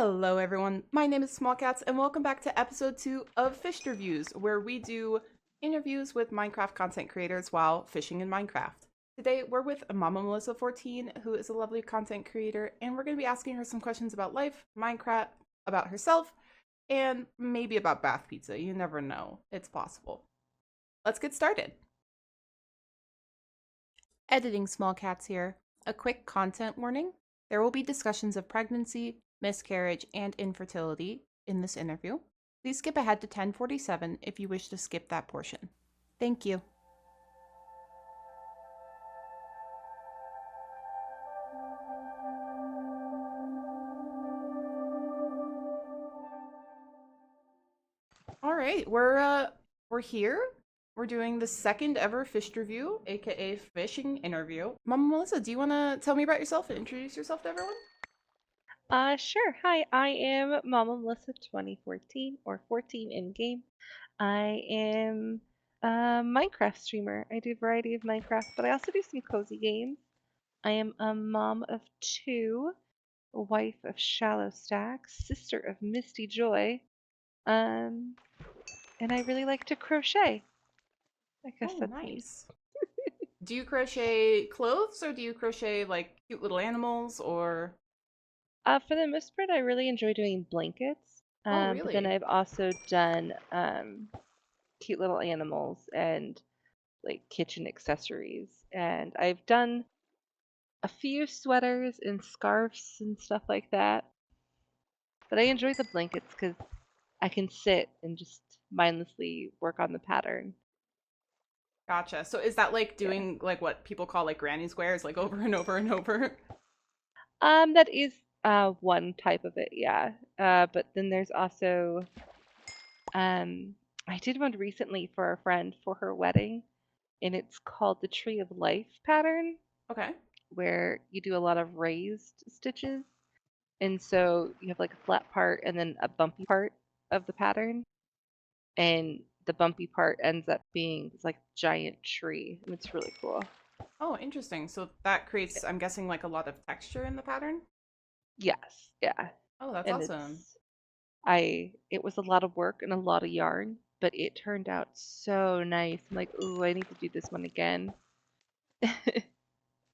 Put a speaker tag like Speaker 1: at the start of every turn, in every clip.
Speaker 1: Hello everyone, my name is SmoLCatzZ and welcome back to episode 2 of Fishterviews, where we do interviews with Minecraft content creators while fishing in Minecraft. Today we're with MommaMelissa 14, who is a lovely content creator, and we're going to be asking her some questions about life, Minecraft, about herself, and maybe about bath pizza. You never know, it's possible. Let's get started. Editing SmoLCatzZ here. A quick content warning. There will be discussions of pregnancy, miscarriage, and infertility in this interview. Please skip ahead to 10:47 if you wish to skip that portion. Thank you. All right, we're here. We're doing the second ever fish review, aka fishing interview. MommaMelissa, do you want to tell me about yourself and introduce yourself to everyone?
Speaker 2: Sure. Hi, I am MommaMelissa 2014 or 14 in game. I am a Minecraft streamer. I do a variety of Minecraft, but I also do some cozy games. I am a mom of two, a wife of Shallow Stack, sister of Misty Joy, um, and I really like to crochet. I guess
Speaker 1: Oh,
Speaker 2: that's me.
Speaker 1: nice. Do you crochet clothes or do you crochet like cute little animals or?
Speaker 2: For the most part, I really enjoy doing blankets,
Speaker 1: Oh,
Speaker 2: but then
Speaker 1: really?
Speaker 2: I've also done cute little animals and like kitchen accessories. And I've done a few sweaters and scarves and stuff like that. But I enjoy the blankets because I can sit and just mindlessly work on the pattern.
Speaker 1: Gotcha. So is that like
Speaker 2: Yeah.
Speaker 1: doing like what people call like granny squares, like over and over and over?
Speaker 2: That is one type of it, yeah. But then there's also um I did one recently for a friend for her wedding, and it's called the Tree of Life pattern,
Speaker 1: Okay.
Speaker 2: where you do a lot of raised stitches. And so you have like a flat part and then a bumpy part of the pattern. And the bumpy part ends up being this like giant tree. And it's really cool.
Speaker 1: Oh, interesting. So that creates, I'm guessing, like a lot of texture in the pattern?
Speaker 2: Yes, yeah.
Speaker 1: Oh, that's
Speaker 2: And
Speaker 1: awesome.
Speaker 2: it was a lot of work and a lot of yarn, but it turned out so nice. I'm like, ooh, I need to do this one again.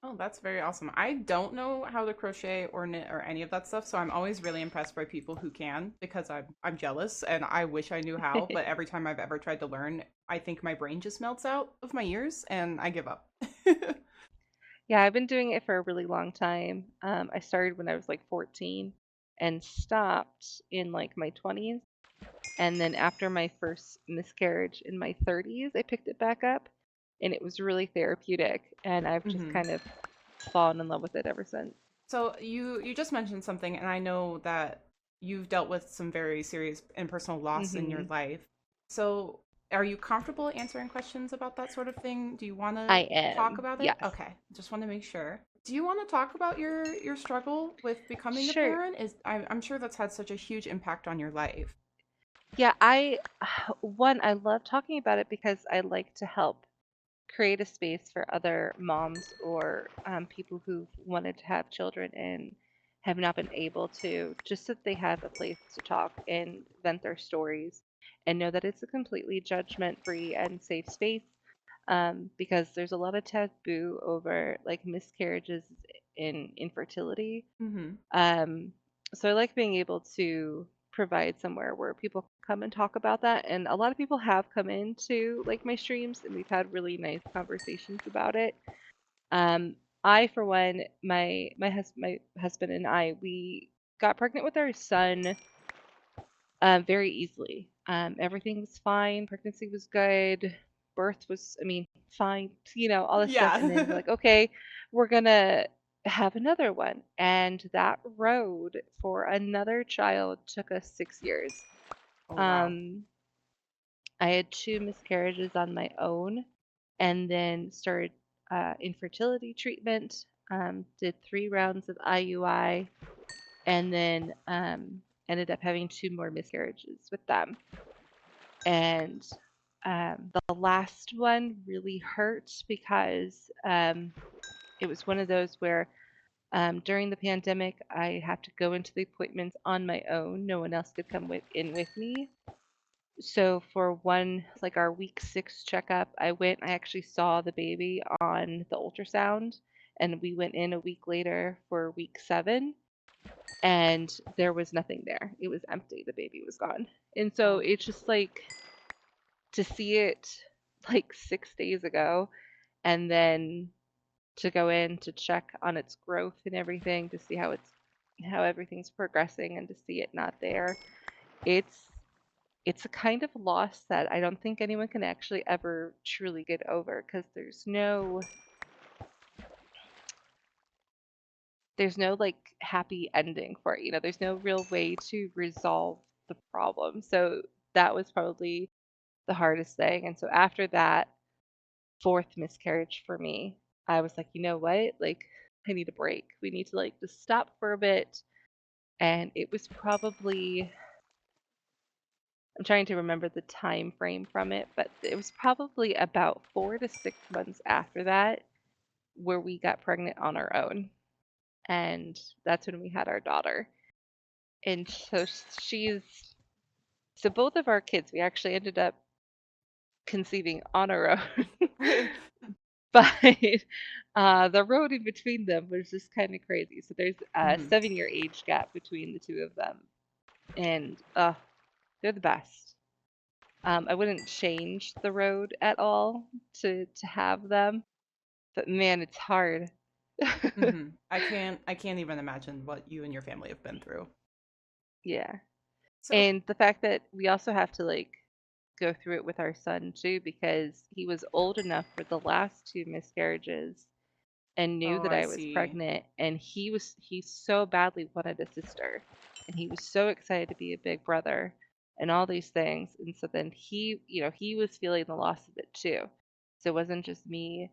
Speaker 1: Oh, that's very awesome. I don't know how to crochet or knit or any of that stuff, so I'm always really impressed by people who can because I'm jealous and I wish I knew how, but every time I've ever tried to learn, I think my brain just melts out of my ears and I give up.
Speaker 2: Yeah, I've been doing it for a really long time. I started when I was like 14 and stopped in like my 20s. And then after my first miscarriage in my 30s, I picked it back up and it was really therapeutic. And I've just
Speaker 1: Hmm.
Speaker 2: kind of fallen in love with it ever since.
Speaker 1: So you just mentioned something, and I know that you've dealt with some very serious and personal loss in your
Speaker 2: Hmm.
Speaker 1: life. So are you comfortable answering questions about that sort of thing? Do you want to
Speaker 2: I
Speaker 1: talk
Speaker 2: am,
Speaker 1: about it?
Speaker 2: yes.
Speaker 1: Okay, just want to make sure. Do you want to talk about your struggle with becoming a
Speaker 2: Sure.
Speaker 1: parent? I'm sure that's had such a huge impact on your life.
Speaker 2: Yeah, I love talking about it because I like to help create a space for other moms or people who've wanted to have children and have not been able to, just so that they have a place to talk and vent their stories and know that it's a completely judgment free and safe space, because there's a lot of taboo over like miscarriages and infertility.
Speaker 1: Mm-hmm.
Speaker 2: Um, so I like being able to provide somewhere where people can come and talk about that. And a lot of people have come into like my streams and we've had really nice conversations about it. Um, I, for one, my husband and I, we got pregnant with our son very easily. Everything was fine. Pregnancy was good. Birth was, I mean, fine. All this stuff. And then we're
Speaker 1: Yeah.
Speaker 2: like, okay, we're gonna have another one. And that road for another child took us 6 years.
Speaker 1: Oh, wow.
Speaker 2: Um, I had two miscarriages on my own, and then started infertility treatment. Did 3 rounds of IUI, and then ended up having two more miscarriages with them. And the last one really hurt because it was one of those where During the pandemic, I had to go into the appointments on my own. No one else could come in with me. So for one, like our week 6 checkup, I actually saw the baby on the ultrasound, and we went in a week later for week 7, and there was nothing there. It was empty. The baby was gone. And so
Speaker 1: Oh.
Speaker 2: it's just like to see it like 6 days ago, and then to go in to check on its growth and everything to see how everything's progressing and to see it not there. It's it's a kind of loss that I don't think anyone can actually ever truly get over because there's no like happy ending for it. There's no real way to resolve the problem. So that was probably the hardest thing. And so after that fourth miscarriage for me, I was like, you know what? Like, I need a break. We need to like just stop for a bit. And it was probably, I'm trying to remember the time frame from it, but it was probably about 4 to 6 months after that where we got pregnant on our own. And that's when we had our daughter. And so so both of our kids, we actually ended up conceiving on our own. But the road in between them was just kind of crazy. So there's a
Speaker 1: Mhm.
Speaker 2: 7-year age gap between the two of them. And they're the best. I wouldn't change the road at all to have them, but man, it's hard.
Speaker 1: Mhm. I can't even imagine what you and your family have been through.
Speaker 2: Yeah.
Speaker 1: So,
Speaker 2: And the fact that we also have to like go through it with our son too, because he was old enough for the last 2 miscarriages and knew
Speaker 1: oh,
Speaker 2: that
Speaker 1: I
Speaker 2: I was
Speaker 1: see.
Speaker 2: pregnant, and he so badly wanted a sister, and he was so excited to be a big brother and all these things. And so then he was feeling the loss of it too. So it wasn't just me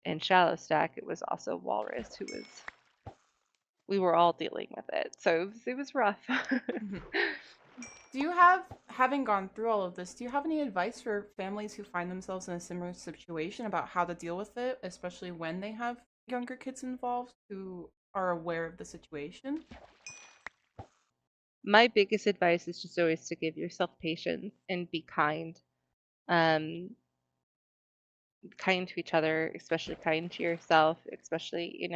Speaker 2: and Shallow Stack, it was also Walrus who was we were all dealing with it. So it was rough.
Speaker 1: Mhm. Do you have, having gone through all of this, do you have any advice for families who find themselves in a similar situation about how to deal with it, especially when they have younger kids involved who are aware of the situation?
Speaker 2: My biggest advice is just always to give yourself patience and be kind. Um, kind to each other, especially kind to yourself, especially,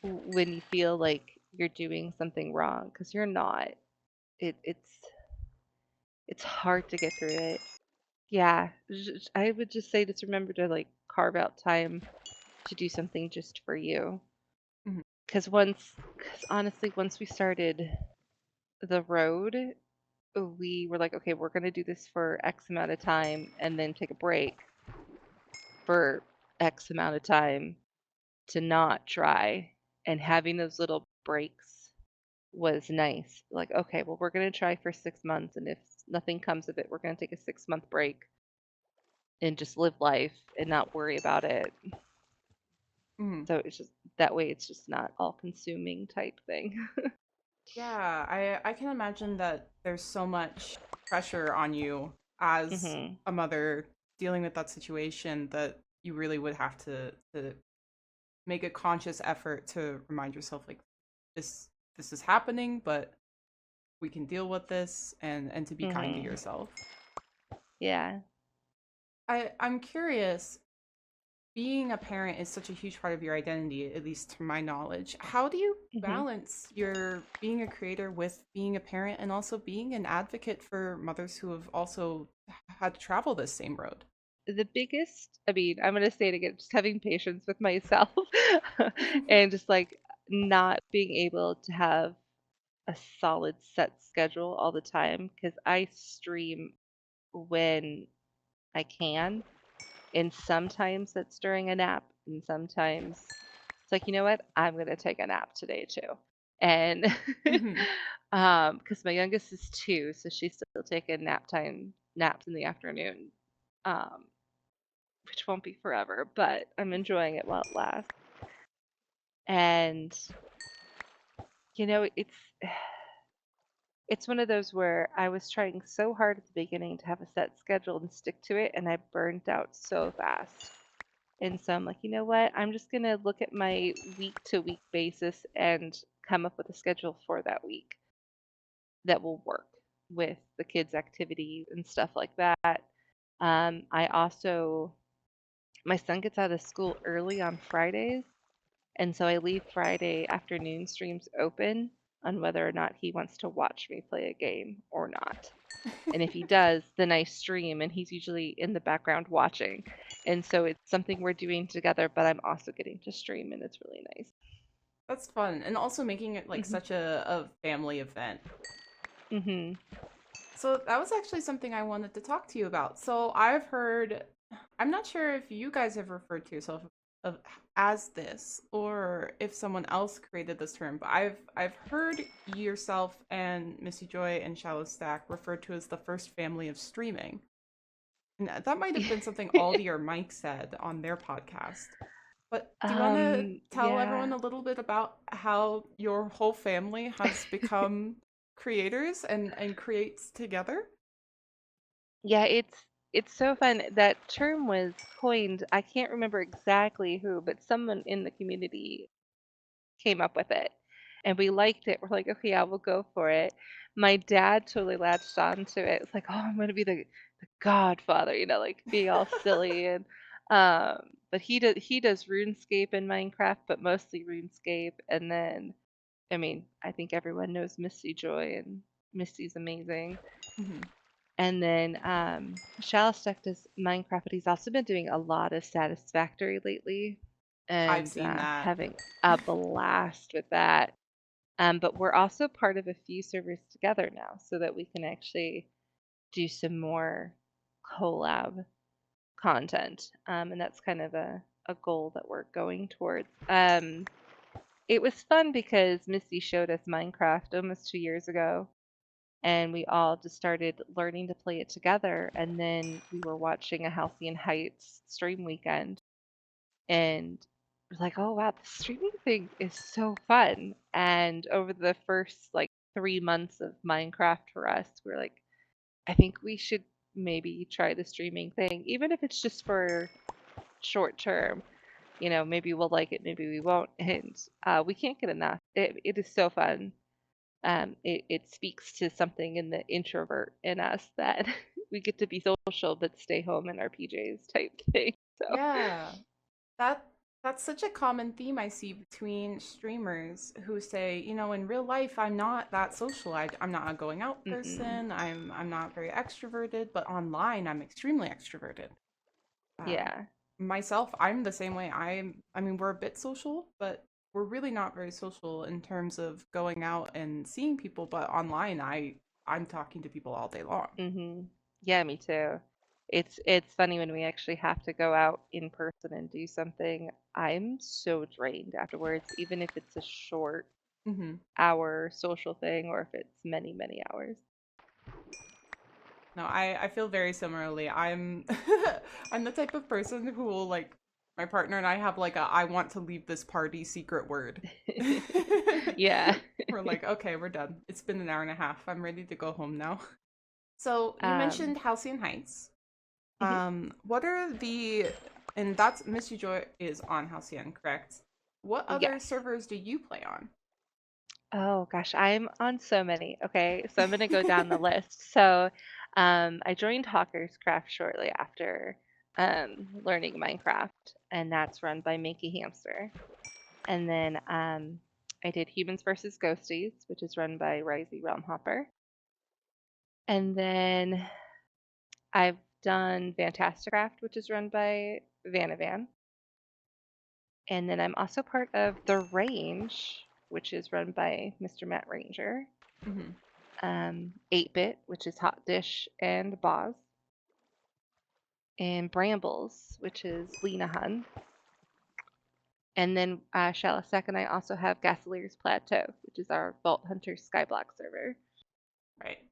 Speaker 2: when you feel like you're doing something wrong, because you're not. It's hard to get through it. Yeah, I would just say just remember to like carve out time to do something just for you.
Speaker 1: Mhm.
Speaker 2: Because honestly, once we started the road, we were like, okay, we're going to do this for X amount of time and then take a break for X amount of time to not try. And having those little breaks was nice. Like, okay, well, we're going to try for 6 months. And if nothing comes of it, we're going to take a 6-month break and just live life and not worry about it.
Speaker 1: Mhm.
Speaker 2: So it's just that way, it's just not all consuming type thing.
Speaker 1: Yeah, I can imagine that there's so much pressure on you as
Speaker 2: hmm
Speaker 1: a mother dealing with that situation that you really would have to make a conscious effort to remind yourself like this is happening, but we can deal with this and to be kind to
Speaker 2: hmm
Speaker 1: yourself.
Speaker 2: Yeah.
Speaker 1: I'm curious, being a parent is such a huge part of your identity, at least to my knowledge. How do you
Speaker 2: hmm
Speaker 1: balance your being a creator with being a parent and also being an advocate for mothers who have also had to travel this same road?
Speaker 2: The biggest, I mean, I'm going to say it again, just having patience with myself and just like not being able to have a solid set schedule all the time because I stream when I can. And sometimes that's during a nap. And sometimes it's like, you know what? I'm going to take a nap today too. And
Speaker 1: Hmm.
Speaker 2: because my youngest is 2, so she's still taking naps in the afternoon. Um, which won't be forever, but I'm enjoying it while it lasts. And it's it's one of those where I was trying so hard at the beginning to have a set schedule and stick to it, and I burned out so fast. And so I'm like, you know what? I'm just going to look at my week to week basis and come up with a schedule for that week that will work with the kids' activities and stuff like that. I also, my son gets out of school early on Fridays. And so I leave Friday afternoon streams open on whether or not he wants to watch me play a game or not. And if he does, then I stream, and he's usually in the background watching. And so it's something we're doing together, but I'm also getting to stream, and it's really nice.
Speaker 1: That's fun. And also making it like
Speaker 2: Mhm.
Speaker 1: such a family event.
Speaker 2: Mhm.
Speaker 1: So that was actually something I wanted to talk to you about. So I've heard, I'm not sure if you guys have referred to yourself of as this or if someone else created this term, but I've heard yourself and Missy Joy and Shallow Stack referred to as the first family of streaming. And that might have been something Aldi or Mike said on their podcast. But do you want to tell everyone
Speaker 2: Yeah.
Speaker 1: a little bit about how your whole family has become creators and creates together?
Speaker 2: Yeah, it's so fun. That term was coined, I can't remember exactly who, but someone in the community came up with it. And we liked it. We're like, okay, yeah, we'll go for it. My dad totally latched on to it. It's like, oh, I'm gonna be the godfather, like being all silly and but he does RuneScape and Minecraft, but mostly RuneScape. And then I mean, I think everyone knows Misty Joy, and Misty's amazing.
Speaker 1: Mhm.
Speaker 2: And then Shallowstack does Minecraft, but he's also been doing a lot of Satisfactory lately
Speaker 1: I've
Speaker 2: and
Speaker 1: seen that.
Speaker 2: having a blast with that. But we're also part of a few servers together now so that we can actually do some more collab content. And that's kind of a goal that we're going towards. It was fun because Misty showed us Minecraft almost 2 years ago, and we all just started learning to play it together. And then we were watching a Halcyon Heights stream weekend, and we're like, oh wow, the streaming thing is so fun. And over the first like 3 months of Minecraft for us, we're like, I think we should maybe try the streaming thing, even if it's just for short term. Maybe we'll like it, maybe we won't. And we can't get enough. It is so fun. It speaks to something in the introvert in us that we get to be social but stay home in our PJs type thing. So,
Speaker 1: Yeah. That that's such a common theme I see between streamers who say, in real life I'm not that social. I'm not a going out
Speaker 2: mm-mm.
Speaker 1: person. I'm not very extroverted, but online I'm extremely extroverted. Um,
Speaker 2: Yeah.
Speaker 1: Myself, I'm the same way. I mean, we're a bit social, but we're really not very social in terms of going out and seeing people, but online I'm talking to people all day long.
Speaker 2: Yeah, me too. It's funny when we actually have to go out in person and do something. I'm so drained afterwards, even if it's a short
Speaker 1: Mhm.
Speaker 2: hour social thing or if it's many, many hours.
Speaker 1: No, I feel very similarly. I'm I'm the type of person who will like my partner and I have like a I want to leave this party secret word.
Speaker 2: Yeah.
Speaker 1: We're like, okay, we're done. It's been an hour and a half. I'm ready to go home now. So you
Speaker 2: Um,
Speaker 1: mentioned Halcyon Heights.
Speaker 2: mhm.
Speaker 1: What are the and that's Missy Joy is on Halcyon, correct? What other
Speaker 2: Yes.
Speaker 1: servers do you play on?
Speaker 2: Oh gosh, I'm on so many. Okay, so I'm gonna go down the list. So, I joined Hawker's Craft shortly after learning Minecraft, and that's run by Minky Hamster. And then I did Humans versus Ghosties, which is run by Risey Realmhopper. And then I've done Fantasticraft, which is run by Vanavan. And then I'm also part of The Range, which is run by Mr. Matt Ranger.
Speaker 1: Mhm.
Speaker 2: 8-Bit, which is Hot Dish and Boz. And Brambles, which is Lena Hun. And then Shallowstack and I also have Gasolier's Plateau, which is our Vault Hunter Skyblock server.
Speaker 1: Right.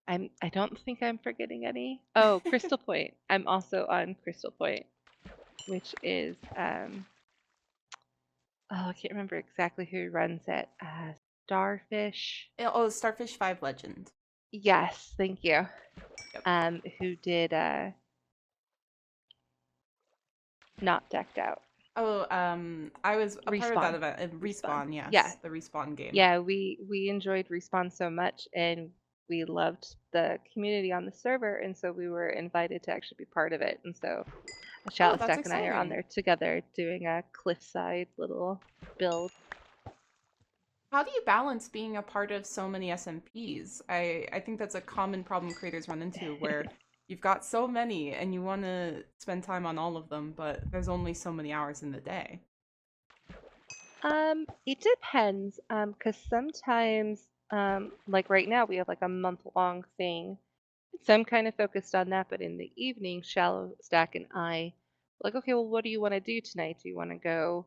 Speaker 2: I don't think I'm forgetting any. Oh, Crystal Point. I'm also on Crystal Point, which is I can't remember exactly who runs it. Starfish.
Speaker 1: Oh, Starfish 5 Legend.
Speaker 2: Yes, thank you.
Speaker 1: Yep.
Speaker 2: Who did not decked out.
Speaker 1: Oh, I was a part of that
Speaker 2: Respawn.
Speaker 1: event.
Speaker 2: Respawn.
Speaker 1: Respawn,
Speaker 2: Yeah.
Speaker 1: yes, the Respawn game.
Speaker 2: Yeah, we enjoyed Respawn so much, and we loved the community on the server, and so we were invited to actually be part of it. And so
Speaker 1: Oh,
Speaker 2: Shallow
Speaker 1: that's
Speaker 2: Stack and I are on
Speaker 1: exciting.
Speaker 2: there together doing a cliffside little build.
Speaker 1: How do you balance being a part of so many SMPs? I think that's a common problem creators run into where you've got so many and you want to spend time on all of them, but there's only so many hours in the day.
Speaker 2: It depends, 'cause sometimes, like right now we have like a month-long thing. So I'm kind of focused on that, but in the evening, Shallow Stack and I, like, okay, well, what do you want to do tonight? Do you want to go,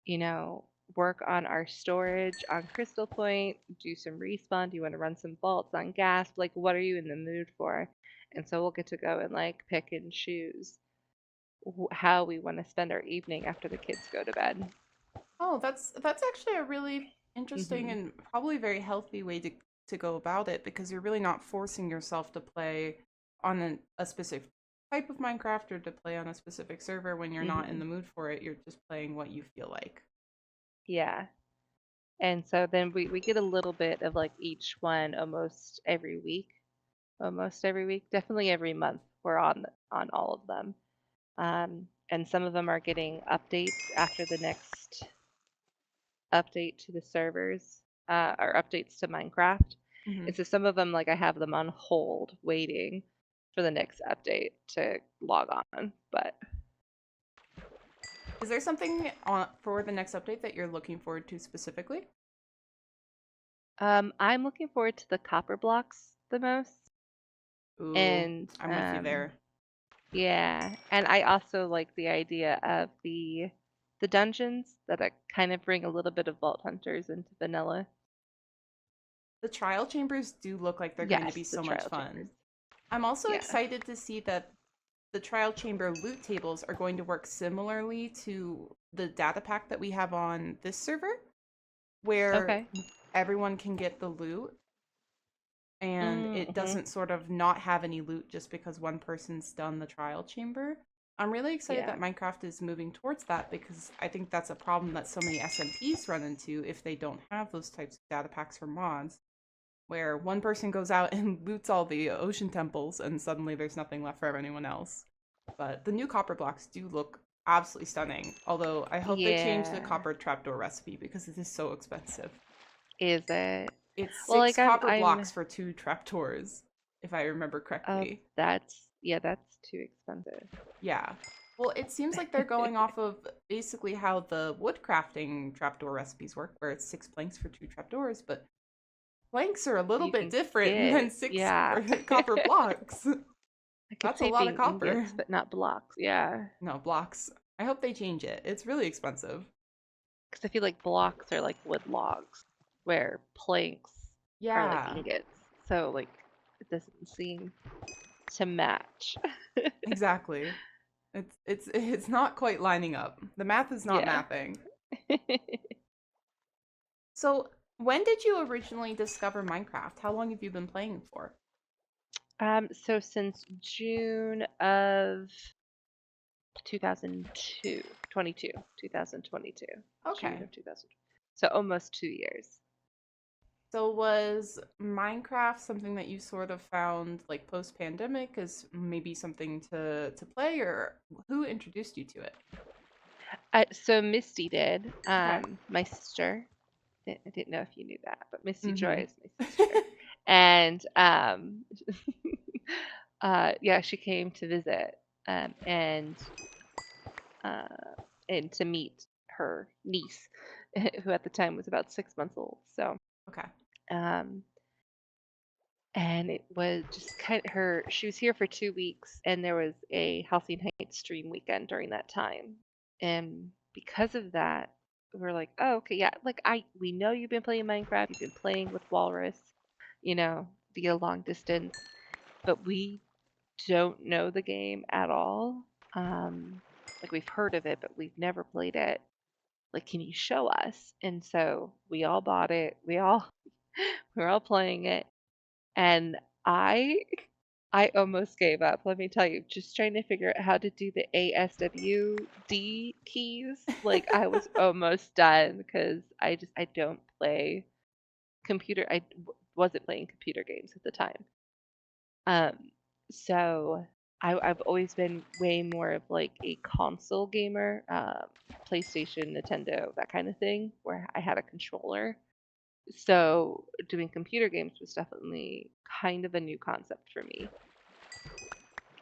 Speaker 2: you know, work on our storage on Crystal Point, do some respawn? Do you want to run some vaults on Gasp? Like, what are you in the mood for? And so we'll get to go and like pick and choose how we want to spend our evening after the kids go to bed.
Speaker 1: Oh, that's actually a really interesting
Speaker 2: Hmm.
Speaker 1: and probably very healthy way to go about it because you're really not forcing yourself to play on a specific type of Minecraft or to play on a specific server when you're not in
Speaker 2: Hmm.
Speaker 1: the mood for it. You're just playing what you feel like.
Speaker 2: Yeah. And so then we get a little bit of like each one almost every week. Almost every week, definitely every month. We're on all of them, and some of them are getting updates after the next update to the servers, or updates to Minecraft.
Speaker 1: Hmm.
Speaker 2: And so some of them, like I have them on hold, waiting for the next update to log on. But
Speaker 1: Is there something for the next update that you're looking forward to specifically?
Speaker 2: I'm looking forward to the copper blocks the most,
Speaker 1: Ooh,
Speaker 2: and
Speaker 1: I'm with you there.
Speaker 2: yeah, and I also like the idea of the dungeons that kind of bring a little bit of Vault Hunters into vanilla.
Speaker 1: The trial chambers do look like they're going to
Speaker 2: Yes,
Speaker 1: be
Speaker 2: the
Speaker 1: so much
Speaker 2: trial chambers.
Speaker 1: fun. I'm also
Speaker 2: Yeah.
Speaker 1: excited to see that the trial chamber loot tables are going to work similarly to the data pack that we have on this server, where
Speaker 2: Okay.
Speaker 1: everyone can get the loot and it
Speaker 2: Mm-hmm.
Speaker 1: doesn't sort of not have any loot just because one person's done the trial chamber. I'm really excited
Speaker 2: Yeah.
Speaker 1: that Minecraft is moving towards that because I think that's a problem that so many SMPs run into if they don't have those types of data packs for mods, where one person goes out and loots all the ocean temples and suddenly there's nothing left for anyone else. But the new copper blocks do look absolutely stunning, although I hope they change the
Speaker 2: Yeah.
Speaker 1: copper trapdoor recipe because it is so expensive.
Speaker 2: Is it?
Speaker 1: It's
Speaker 2: Well,
Speaker 1: six
Speaker 2: like
Speaker 1: copper
Speaker 2: I'm
Speaker 1: blocks for two trapdoors, if I remember
Speaker 2: oh,
Speaker 1: correctly.
Speaker 2: that's yeah, that's too expensive.
Speaker 1: Yeah. Well, it seems like they're going off of basically how the wood crafting trapdoor recipes work, where it's six planks for two trapdoors, but planks are a little
Speaker 2: You
Speaker 1: bit
Speaker 2: can
Speaker 1: different than
Speaker 2: get,
Speaker 1: six
Speaker 2: yeah.
Speaker 1: copper blocks.
Speaker 2: I kept
Speaker 1: That's a lot of
Speaker 2: typing
Speaker 1: copper.
Speaker 2: ingots, but not blocks. Yeah.
Speaker 1: No, blocks. I hope they change it. It's really expensive.
Speaker 2: Because I feel like blocks are like wood logs, where planks are like
Speaker 1: Yeah,
Speaker 2: ingots. So like it doesn't seem to match.
Speaker 1: exactly. It's not quite lining up. The math is not
Speaker 2: Yeah.
Speaker 1: mathing. So, when did you originally discover Minecraft? How long have you been playing for?
Speaker 2: So since June of 2002, 2022, June
Speaker 1: Okay.
Speaker 2: of 2000. So almost 2 years.
Speaker 1: So was Minecraft something that you sort of found like post-pandemic as maybe something to play, or who introduced you to it?
Speaker 2: So Misty did,
Speaker 1: Okay.
Speaker 2: my sister. I didn't know if you knew that, but Misty
Speaker 1: Mm-hmm.
Speaker 2: Joy is my sister. And yeah, she came to visit, um, and uh, and to meet her niece, who at the time was about 6 months old. So,
Speaker 1: Okay.
Speaker 2: um, and it was just kind of her. She was here for 2 weeks, and there was a Halcyon Heights stream weekend during that time, and because of that, we're like, oh, okay, yeah, like we know you've been playing Minecraft, you've been playing with Walrus, via long distance, but we don't know the game at all. Like we've heard of it, but we've never played it. Like, can you show us? And so we all bought it. We're all playing it, and I I almost gave up. Let me tell you, just trying to figure out how to do the ASWD keys. Like I was almost done because I don't play computer. Wasn't playing computer games at the time. Um, so I've always been way more of like a console gamer, PlayStation, Nintendo, that kind of thing, where I had a controller. So doing computer games was definitely kind of a new concept for me.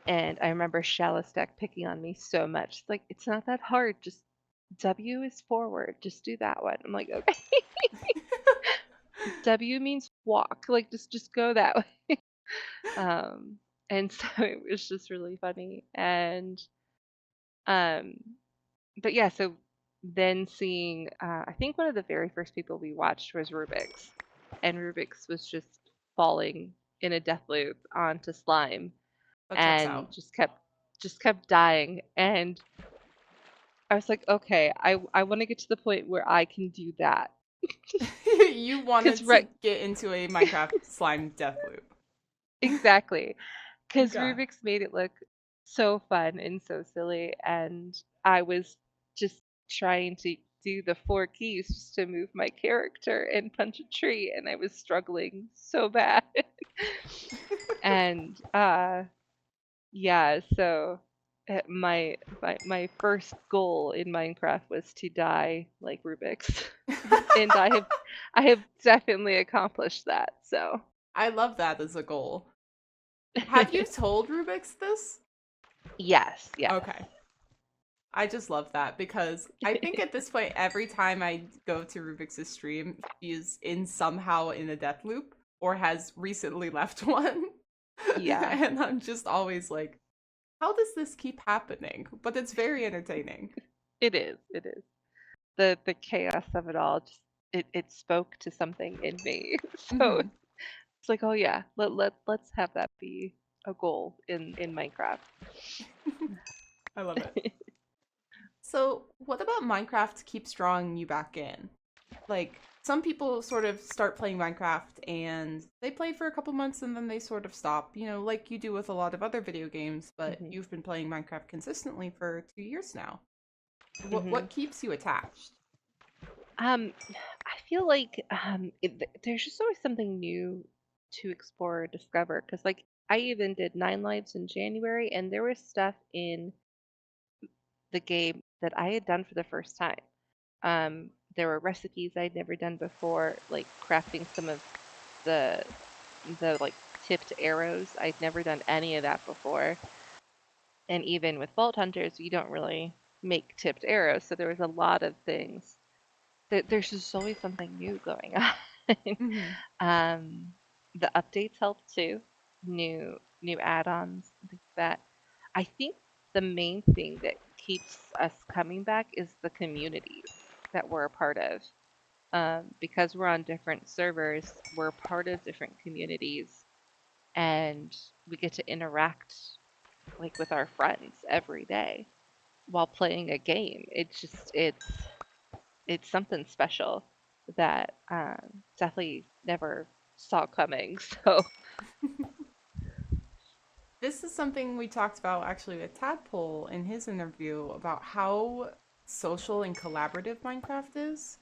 Speaker 2: And I remember Shallow picking on me so much. Like, it's not that hard. Just W is forward. Just do that one. I'm like, okay. W means walk. Like, just go that way. Um, and so it was just really funny. And um, but yeah, so then seeing, I think one of the very first people we watched was Rubik's, and Rubik's was just falling in a death loop onto slime,
Speaker 1: That checks
Speaker 2: and
Speaker 1: out.
Speaker 2: just kept dying. And I was like, okay, I want to get to the point where I can do that.
Speaker 1: You
Speaker 2: Cause
Speaker 1: wanted to
Speaker 2: right,
Speaker 1: get into a Minecraft slime death loop.
Speaker 2: exactly. Cause
Speaker 1: Okay.
Speaker 2: Rubik's made it look so fun and so silly, and I was just trying to do the four keys just to move my character and punch a tree, and I was struggling so bad. And yeah, so my first goal in Minecraft was to die like Rubik's, and I have definitely accomplished that. So
Speaker 1: I love that as a goal. Have you told Rubik's this?
Speaker 2: yes, yes.
Speaker 1: Okay. I just love that because I think at this point, every time I go to Rubik's stream, she is in somehow in a death loop or has recently left one.
Speaker 2: Yeah,
Speaker 1: And I'm just always like, how does this keep happening? But it's very entertaining.
Speaker 2: it is. It is. The chaos of it all just it spoke to something in me. So
Speaker 1: Hmm.
Speaker 2: it's like, oh yeah, let's have that be a goal in Minecraft.
Speaker 1: I love it. So, what about Minecraft keeps drawing you back in? Like, some people sort of start playing Minecraft and they play for a couple months and then they sort of stop, like you do with a lot of other video games, but
Speaker 2: Hmm.
Speaker 1: you've been playing Minecraft consistently for 2 years now. What
Speaker 2: Hmm.
Speaker 1: keeps you attached?
Speaker 2: I feel like there's just always something new to explore or discover. Because like I even did Nine Lives in January, and there was stuff in the game that I had done for the first time. There were recipes I'd never done before, like crafting some of the like tipped arrows. I'd never done any of that before. And even with Vault Hunters, you don't really make tipped arrows, so there was a lot of things. There's just always something new going on.
Speaker 1: Hmm.
Speaker 2: um, the updates help too. New add-ons and things like that. I think the main thing that keeps us coming back is the communities that we're a part of. Because we're on different servers, we're part of different communities, and we get to interact like with our friends every day while playing a game. It's something special that definitely never saw coming. So
Speaker 1: This is something we talked about actually with Tadpole in his interview about how social and collaborative Minecraft is.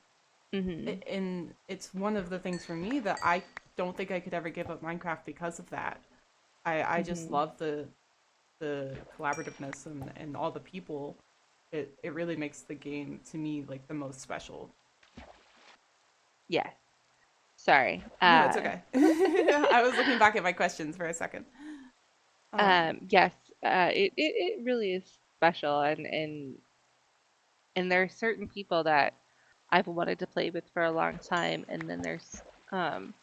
Speaker 2: hmm
Speaker 1: And it's one of the things for me that I don't think I could ever give up Minecraft because of that. I just
Speaker 2: hmm
Speaker 1: love the collaborativeness and all the people. It really makes the game to me like the most special.
Speaker 2: yeah. Sorry.
Speaker 1: No, it's okay. I was looking back at my questions for a second.
Speaker 2: Yes. It really is special, and there are certain people that I've wanted to play with for a long time, and then there's um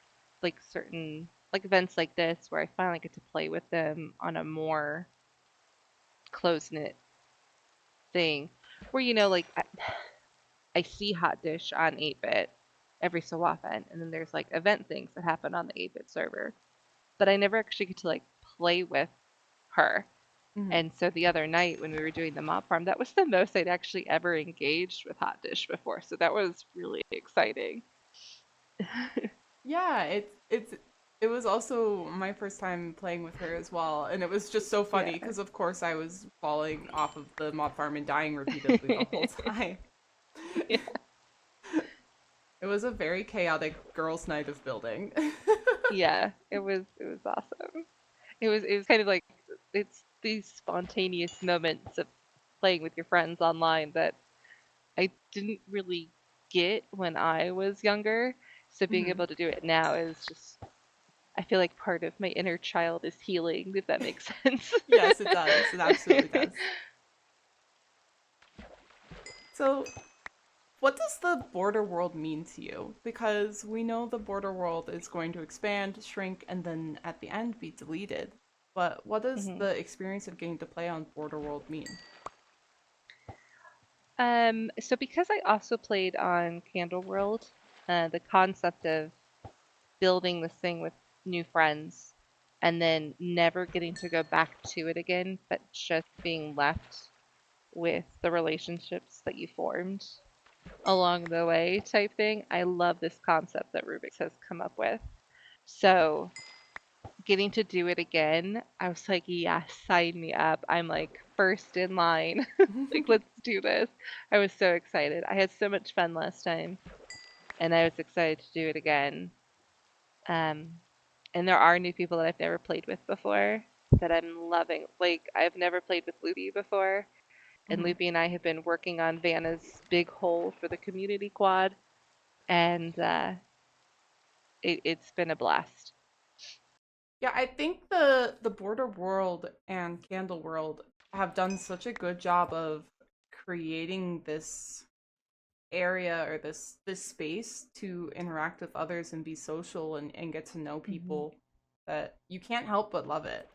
Speaker 2: like certain like events like this where I finally get to play with them on a more close knit thing, where like I see Hot Dish on 8-bit every so often, and then there's like event things that happen on the 8-bit server, but I never actually get to like play with her.
Speaker 1: Mhm.
Speaker 2: And so the other night when we were doing the mob farm, that was the most I'd actually ever engaged with Hot Dish before. So that was really exciting.
Speaker 1: Yeah, it's It was also my first time playing with her as well, and it was just so funny
Speaker 2: Yeah.
Speaker 1: because, of course, I was falling off of the mob farm and dying repeatedly the whole time.
Speaker 2: Yeah.
Speaker 1: It was a very chaotic girls' night of building.
Speaker 2: Yeah, it was awesome. It was kind of like it's these spontaneous moments of playing with your friends online that I didn't really get when I was younger. So being
Speaker 1: Mhm.
Speaker 2: able to do it now is just I feel like part of my inner child is healing, if that makes sense.
Speaker 1: Yes, it does. It absolutely does. So, what does the border world mean to you? Because we know the border world is going to expand, shrink, and then at the end be deleted. But what does
Speaker 2: hmm
Speaker 1: the experience of getting to play on border world mean?
Speaker 2: So because I also played on Candle World, the concept of building this thing with new friends and then never getting to go back to it again, but just being left with the relationships that you formed along the way type thing. I love this concept that Rubik's has come up with. So getting to do it again, I was like, yes, sign me up. I'm like first in line. Like, let's do this. I was so excited. I had so much fun last time, and I was excited to do it again. Um, and there are new people that I've never played with before that I'm loving. Like, I've never played with Loopy before, and
Speaker 1: Mhm.
Speaker 2: Loopy and I have been working on Vanna's big hole for the community quad, and it's been a blast.
Speaker 1: Yeah, I think the border world and candle world have done such a good job of creating this area or this space to interact with others and be social and get to know
Speaker 2: hmm
Speaker 1: people that you can't help but love it.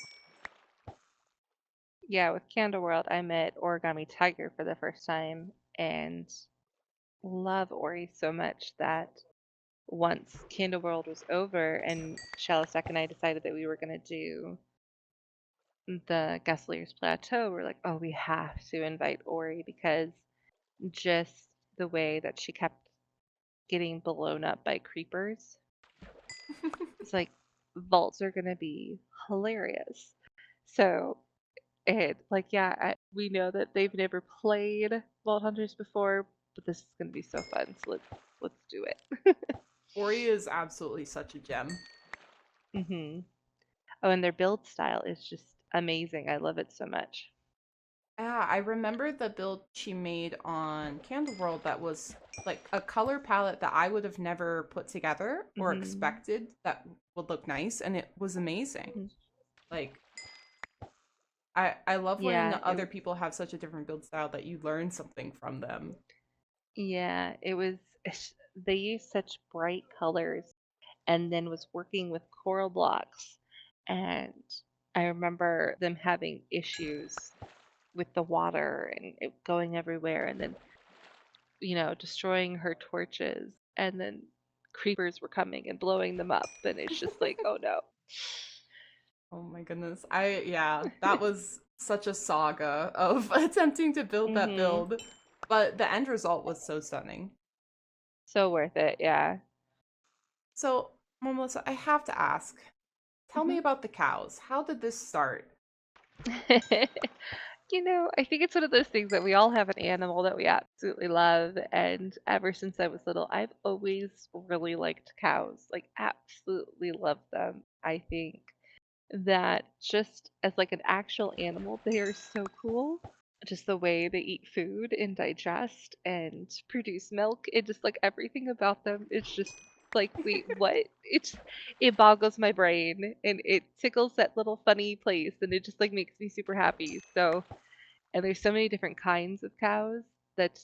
Speaker 2: Yeah, with Candle World, I met Origami Tiger for the first time and love Ori so much that once Candle World was over and Shalostek and I decided that we were going to do the Gasliers Plateau, we're like, oh, we have to invite Ori because just the way that she kept getting blown up by creepers, it's like vaults are going to be hilarious. So it like yeah, we know that they've never played Vault Hunters before, but this is going to be so fun. So let's do it.
Speaker 1: Ori is absolutely such a gem.
Speaker 2: hmm Oh, and their build style is just amazing. I love it so much.
Speaker 1: Yeah, I remember the build she made on Candle World that was like a color palette that I would have never put together or
Speaker 2: hmm
Speaker 1: expected that would look nice, and it was amazing.
Speaker 2: hmm
Speaker 1: Like I love when
Speaker 2: Yeah,
Speaker 1: other people have such a different build style that you learn something from them.
Speaker 2: yeah, it was. They used such bright colors, and then was working with coral blocks, and I remember them having issues with the water and it going everywhere, and then destroying her torches, and then creepers were coming and blowing them up, and it's just like, oh no.
Speaker 1: Oh my goodness. Yeah, that was such a saga of attempting to build that
Speaker 2: hmm
Speaker 1: build, but the end result was so stunning.
Speaker 2: So worth it, yeah.
Speaker 1: So, Melissa, I have to ask, tell me
Speaker 2: hmm
Speaker 1: about the cows. How did this start?
Speaker 2: I think it's one of those things that we all have an animal that we absolutely love, and ever since I was little, I've always really liked cows, like absolutely love them. I think that just as like an actual animal, they are so cool. Just the way they eat food and digest and produce milk, and just like everything about them is just like, wait, what? It boggles my brain and it tickles that little funny place and it just like makes me super happy. So, and there's so many different kinds of cows that,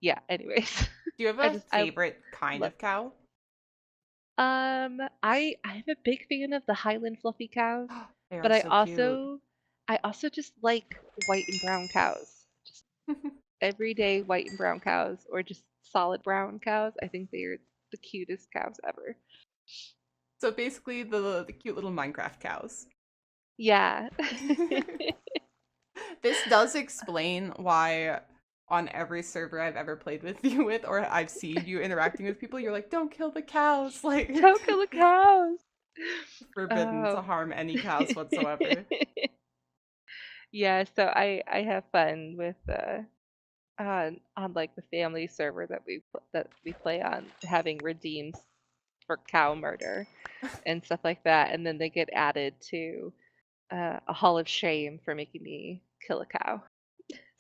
Speaker 2: yeah, anyways.
Speaker 1: Do you have
Speaker 2: I
Speaker 1: a
Speaker 2: just I
Speaker 1: favorite kind
Speaker 2: love
Speaker 1: of cow?
Speaker 2: I'm a big fan of the Highland fluffy cows,
Speaker 1: They
Speaker 2: but
Speaker 1: are
Speaker 2: I
Speaker 1: so cute.
Speaker 2: also I also just like white and brown cows. Just everyday white and brown cows or just solid brown cows. I think they're the cutest cows ever.
Speaker 1: So basically the cute little Minecraft cows.
Speaker 2: Yeah.
Speaker 1: This does explain why on every server I've ever played with you with or I've seen you interacting with people, you're like, "Don't kill the cows." Like
Speaker 2: Don't kill the cows.
Speaker 1: forbidden to
Speaker 2: Oh.
Speaker 1: harm any cows whatsoever.
Speaker 2: Yeah, so I have fun with on like the family server that we play on, having redeems for cow murder and stuff like that, and then they get added to a hall of shame for making me kill a cow.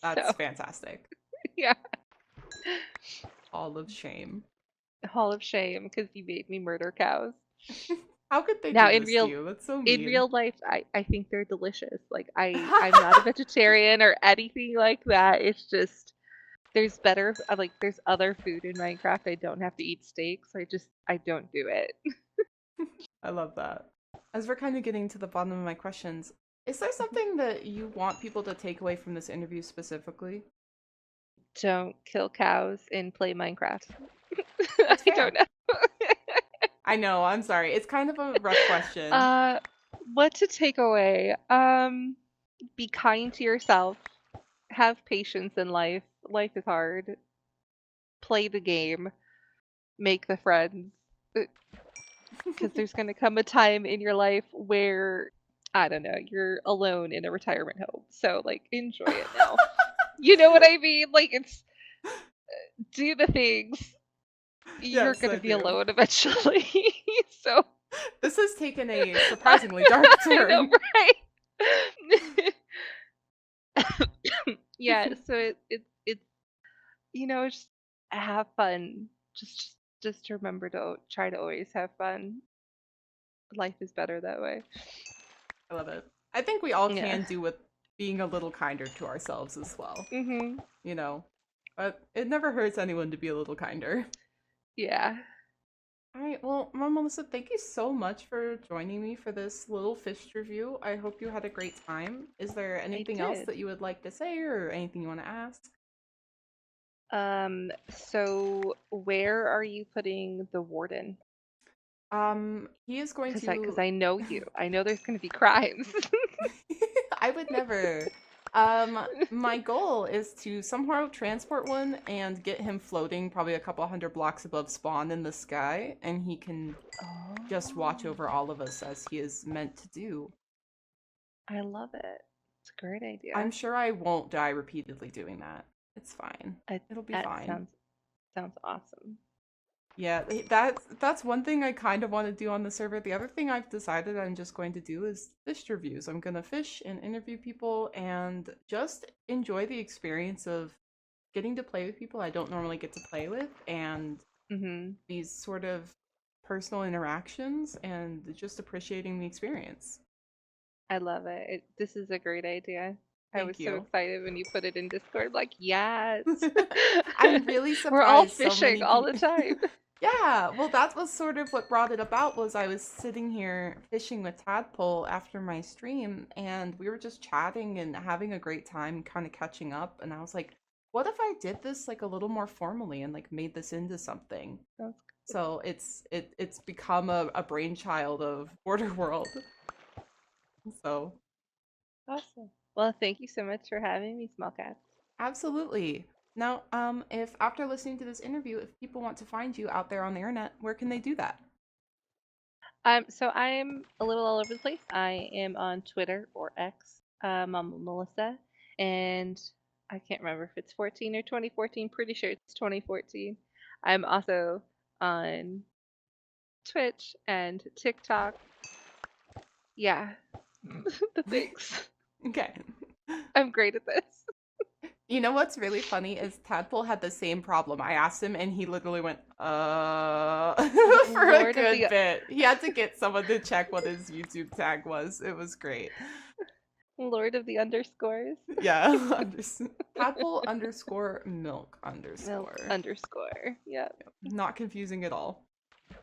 Speaker 1: That's
Speaker 2: So
Speaker 1: fantastic.
Speaker 2: yeah,
Speaker 1: All of shame.
Speaker 2: hall of shame because you made me murder cows.
Speaker 1: How could they
Speaker 2: Now
Speaker 1: do this to you? That's so
Speaker 2: in
Speaker 1: mean.
Speaker 2: real life, I think they're delicious. Like I'm not a vegetarian or anything like that. It's just there's better like there's other food in Minecraft. I don't have to eat steak, so I don't do it.
Speaker 1: I love that. As we're kind of getting to the bottom of my questions, is there something that you want people to take away from this interview specifically?
Speaker 2: Don't kill cows and play Minecraft.
Speaker 1: That's
Speaker 2: I don't
Speaker 1: fair.
Speaker 2: know.
Speaker 1: I know, I'm sorry. It's kind of a rough question.
Speaker 2: uh, what to take away? Be kind to yourself. Have patience in life. Life is hard. Play the game. Make the friends. Because there's going to come a time in your life where, I don't know, you're alone in a retirement home. So, like, enjoy it now. You know what I mean? Like, it's do the things. You're
Speaker 1: Yes,
Speaker 2: going
Speaker 1: I
Speaker 2: to be
Speaker 1: do.
Speaker 2: alone eventually. So,
Speaker 1: This has taken a surprisingly dark
Speaker 2: I know,
Speaker 1: turn.
Speaker 2: right? Yeah, so it's just have fun. Just remember to try to always have fun. Life is better that way.
Speaker 1: I love it. I think we all
Speaker 2: Yeah.
Speaker 1: can do with being a little kinder to ourselves as well.
Speaker 2: Mhm.
Speaker 1: You know, but it never hurts anyone to be a little kinder.
Speaker 2: Yeah.
Speaker 1: All right, well, Mom Melissa, thank you so much for joining me for this little fish review. I hope you had a great time. Is there
Speaker 2: I
Speaker 1: anything else
Speaker 2: did.
Speaker 1: that you would like to say or anything you want to ask?
Speaker 2: So where are you putting the warden?
Speaker 1: He is going
Speaker 2: Because
Speaker 1: to.
Speaker 2: I know you. I know there's gonna be crimes.
Speaker 1: I would never. My goal is to somehow transport one and get him floating probably a couple hundred blocks above spawn in the sky, and he can just watch
Speaker 2: Oh,
Speaker 1: over all of us as he is meant to do.
Speaker 2: I love it. It's a great
Speaker 1: I'm
Speaker 2: idea.
Speaker 1: sure I won't die repeatedly doing that. It's fine.
Speaker 2: I,
Speaker 1: It'll be
Speaker 2: that
Speaker 1: fine.
Speaker 2: sounds awesome.
Speaker 1: Yeah, that's one thing I kind of want to do on the server. The other thing I've decided I'm just going to do is fish reviews. I'm gonna fish and interview people and just enjoy the experience of getting to play with people I don't normally get to play with, and
Speaker 2: Mhm.
Speaker 1: these sort of personal interactions and just appreciating the experience.
Speaker 2: I love it. This is a great idea. I was
Speaker 1: Thank
Speaker 2: so
Speaker 1: you.
Speaker 2: excited when you put it in Discord. Like, yes.
Speaker 1: I'm really
Speaker 2: We're all
Speaker 1: surprised so
Speaker 2: fishing
Speaker 1: many
Speaker 2: all the
Speaker 1: people.
Speaker 2: time.
Speaker 1: Yeah, well, that was sort of what brought it about. Was I was sitting here fishing with Tadpole after my stream, and we were just chatting and having a great time, kind of catching up. And I was like, what if I did this like a little more formally and like made this into something?
Speaker 2: That's
Speaker 1: So it's become a brainchild of Border World. So
Speaker 2: awesome. Well, thank you so much for having me, SmoLCatzZ.
Speaker 1: absolutely. Now, if after listening to this interview, if people want to find you out there on the internet, where can they do that?
Speaker 2: So I'm a little all over the place. I am on Twitter or X, MommaMelissa, and I can't remember if it's 14 or 2014. Pretty sure it's 2014. I'm also on Twitch and TikTok. Yeah, the things.
Speaker 1: Okay.
Speaker 2: I'm great at this.
Speaker 1: You know what's really funny is Tadpole had the same problem. I asked him and he literally went, for a
Speaker 2: Lord of
Speaker 1: good
Speaker 2: the
Speaker 1: bit. He had to get someone to check what his YouTube tag was. It was great.
Speaker 2: Lord of the underscores.
Speaker 1: Yeah. Tadpole underscore milk
Speaker 2: Milk
Speaker 1: underscore.
Speaker 2: underscore. Yep.
Speaker 1: Not confusing at all.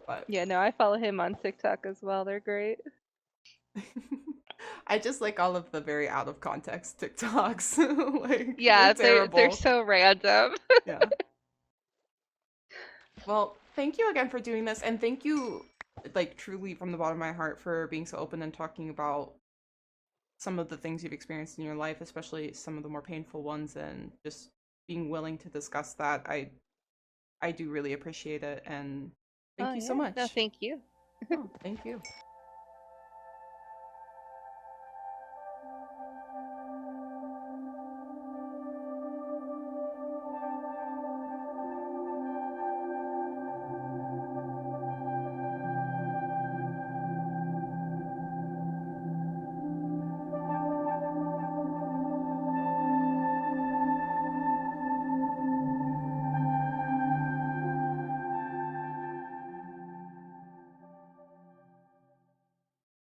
Speaker 1: But
Speaker 2: Yeah, no, I follow him on TikTok as well. They're great.
Speaker 1: I just like all of the very out of context TikToks. Like they're
Speaker 2: Yeah, they're
Speaker 1: terrible.
Speaker 2: so random.
Speaker 1: Yeah. Well, thank you again for doing this, and thank you, like, truly from the bottom of my heart for being so open and talking about some of the things you've experienced in your life, especially some of the more painful ones, and just being willing to discuss that. I do really appreciate it, and
Speaker 2: Oh
Speaker 1: thank you so
Speaker 2: yeah. No,
Speaker 1: much.
Speaker 2: thank you.
Speaker 1: Oh, thank you.